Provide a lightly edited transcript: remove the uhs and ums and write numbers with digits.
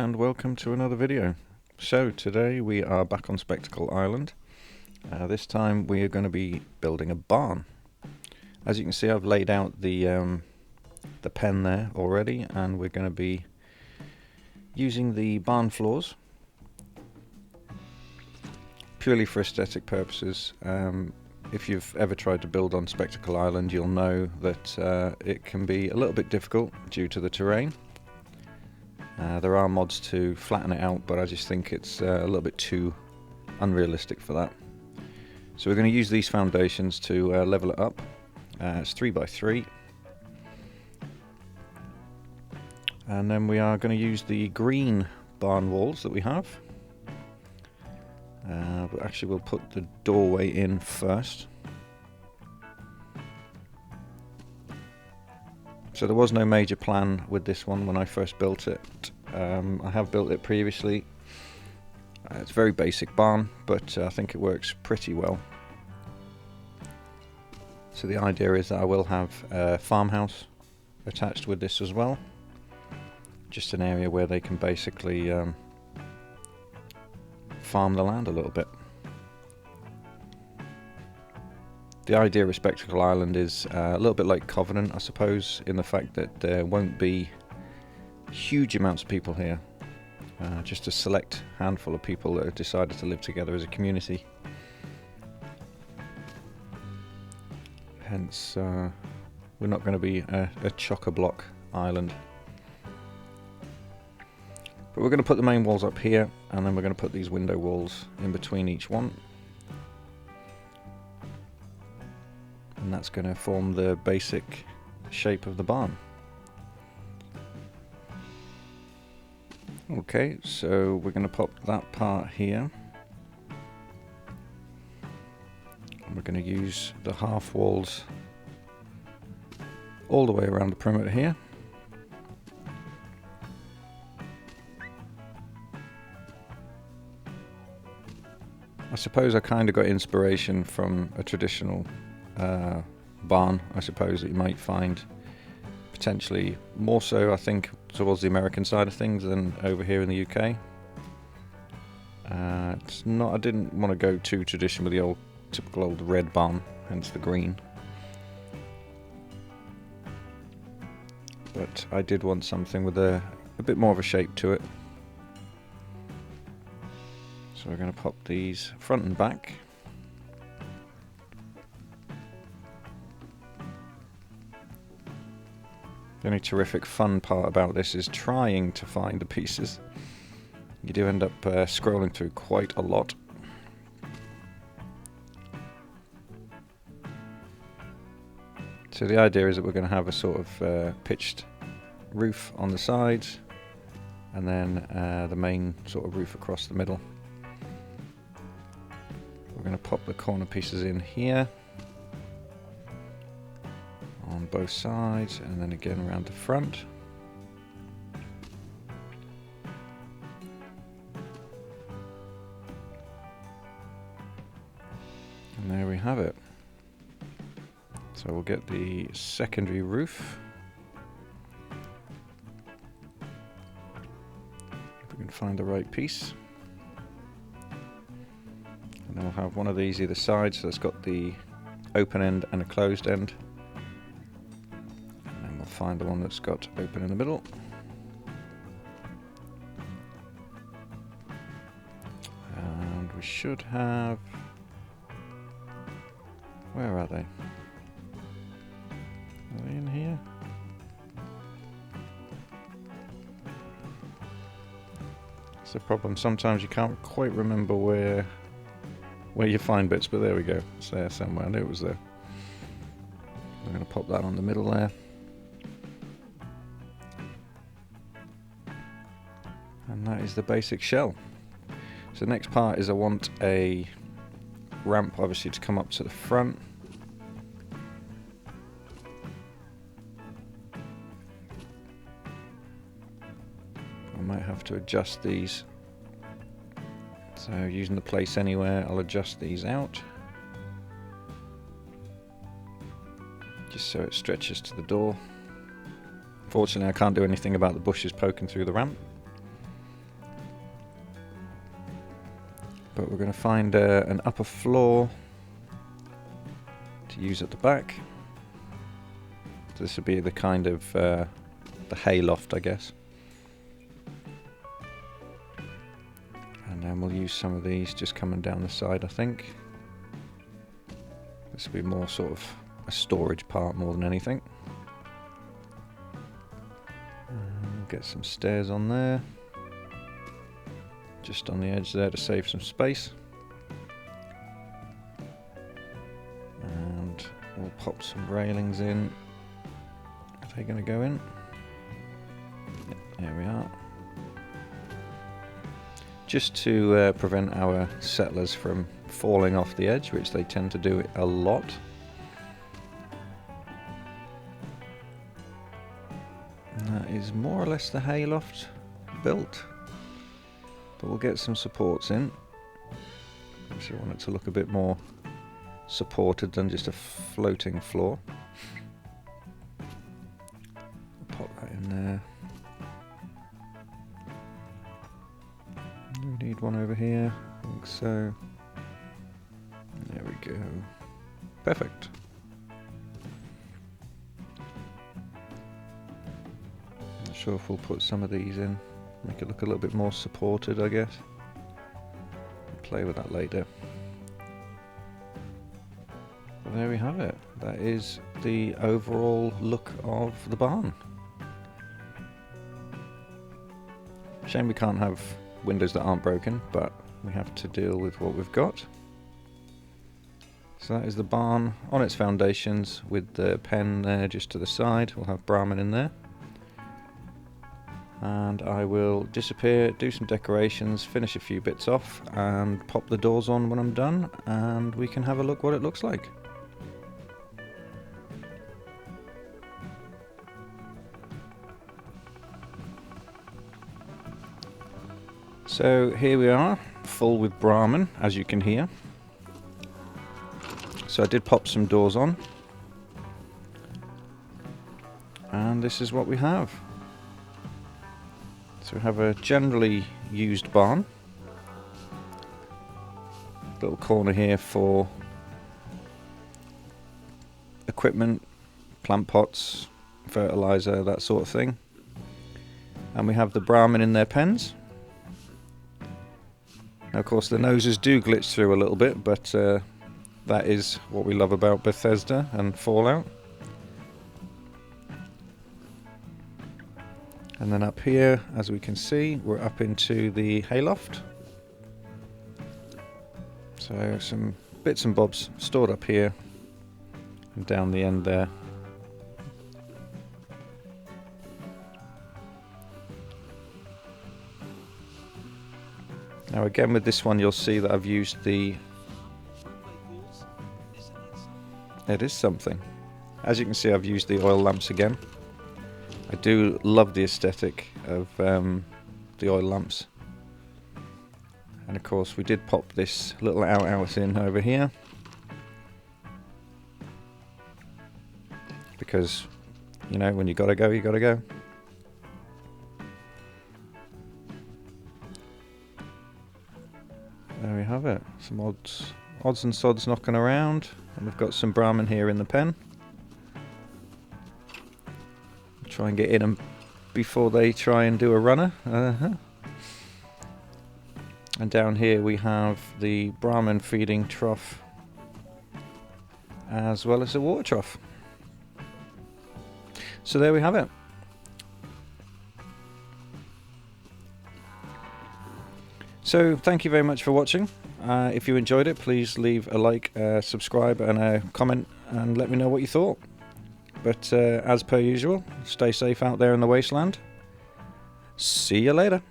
and welcome to another video. So today we are back on Spectacle Island. This time we are going to be building a barn. As you can see, I've laid out the pen there already, and we're going to be using the barn floors purely for aesthetic purposes. If you've ever tried to build on Spectacle Island, you'll know that it can be a little bit difficult due to the terrain. There are mods to flatten it out, but I just think it's a little bit too unrealistic for that. So we're going to use these foundations to level it up. It's 3x3. And then we are going to use the green barn walls that we have. But actually we'll put the doorway in first. So there was no major plan with this one when I first built it. I have built it previously. It's a very basic barn, but I think it works pretty well. So the idea is that I will have a farmhouse attached with this as well. Just an area where they can basically farm the land a little bit. The idea of Spectacle Island is a little bit like Covenant, I suppose, in the fact that there won't be huge amounts of people here. Just a select handful of people that have decided to live together as a community. Hence, we're not going to be a chock-a-block island. But we're going to put the main walls up here, and then we're going to put these window walls in between each one. And that's going to form the basic shape of the barn. Okay, so we're going to pop that part here. And we're going to use the half walls all the way around the perimeter here. I suppose I kind of got inspiration from a traditional barn, I suppose, that you might find potentially more so, I think, towards the American side of things than over here in the UK. It's not. I didn't want to go too traditional with the typical old red barn, hence the green. But I did want something with a bit more of a shape to it. So we're going to pop these front and back. The only terrific fun part about this is trying to find the pieces. You do end up scrolling through quite a lot. So the idea is that we're going to have a sort of pitched roof on the sides, and then the main sort of roof across the middle. We're going to pop the corner pieces in here on both sides, and then again around the front. And there we have it. So we'll get the secondary roof. If we can find the right piece. And then we'll have one of these either side, so it's got the open end and a closed end. And then we'll find the one that's got open in the middle. And we should have... Where are they? Are they in here? It's a problem. Sometimes you can't quite remember where you find bits, but there we go. It's there somewhere. I knew it was there. I'm going to pop that on the middle there. And that is the basic shell. So the next part is I want a ramp, obviously, to come up to the front. I might have to adjust these. So using the place anywhere, I'll adjust these out. Just so it stretches to the door. Unfortunately, I can't do anything about the bushes poking through the ramp. but we're going to find an upper floor to use at the back. So this would be the kind of the hay loft, I guess. And then we'll use some of these just coming down the side, I think. This will be more sort of a storage part more than anything. Get some stairs on there, just on the edge there to save some space. And we'll pop some railings in. Are they going to go in? Yep, there we are. Just to prevent our settlers from falling off the edge, which they tend to do a lot. And that is more or less the hayloft built, but we'll get some supports in. So I want it to look a bit more supported than just a floating floor. Pop that in there. We need one over here, I think so. There we go. Perfect. Not sure if we'll put some of these in, make it look a little bit more supported, I guess. Play with that later. But there we have it. That is the overall look of the barn. Shame we can't have windows that aren't broken, but we have to deal with what we've got. So that is the barn on its foundations with the pen there just to the side. We'll have Brahmin in there. And I will disappear, do some decorations, finish a few bits off and pop the doors on when I'm done, and we can have a look what it looks like. So here we are, full with Brahmin, as you can hear. So I did pop some doors on, and this is what we have. So we have a generally used barn. Little corner here for equipment, plant pots, fertilizer, that sort of thing. And we have the Brahmin in their pens. Now, of course, the noses do glitch through a little bit, but that is what we love about Bethesda and Fallout. And then up here, as we can see, we're up into the hayloft. So some bits and bobs stored up here and down the end there. Now again with this one you'll see that I've used the... It is something. As you can see, I've used the oil lamps again. I do love the aesthetic of the oil lamps. And of course we did pop this little outhouse in over here. Because, you know, when you gotta go, you gotta go. There we have it. Some odds and sods knocking around. And we've got some Brahmin here in the pen. Try and get in them before they try and do a runner. And down here we have the Brahmin feeding trough, as well as a water trough. So there we have it. So thank you very much for watching. If you enjoyed it, please leave a like, subscribe and a comment and let me know what you thought. But as per usual, stay safe out there in the wasteland. See you later.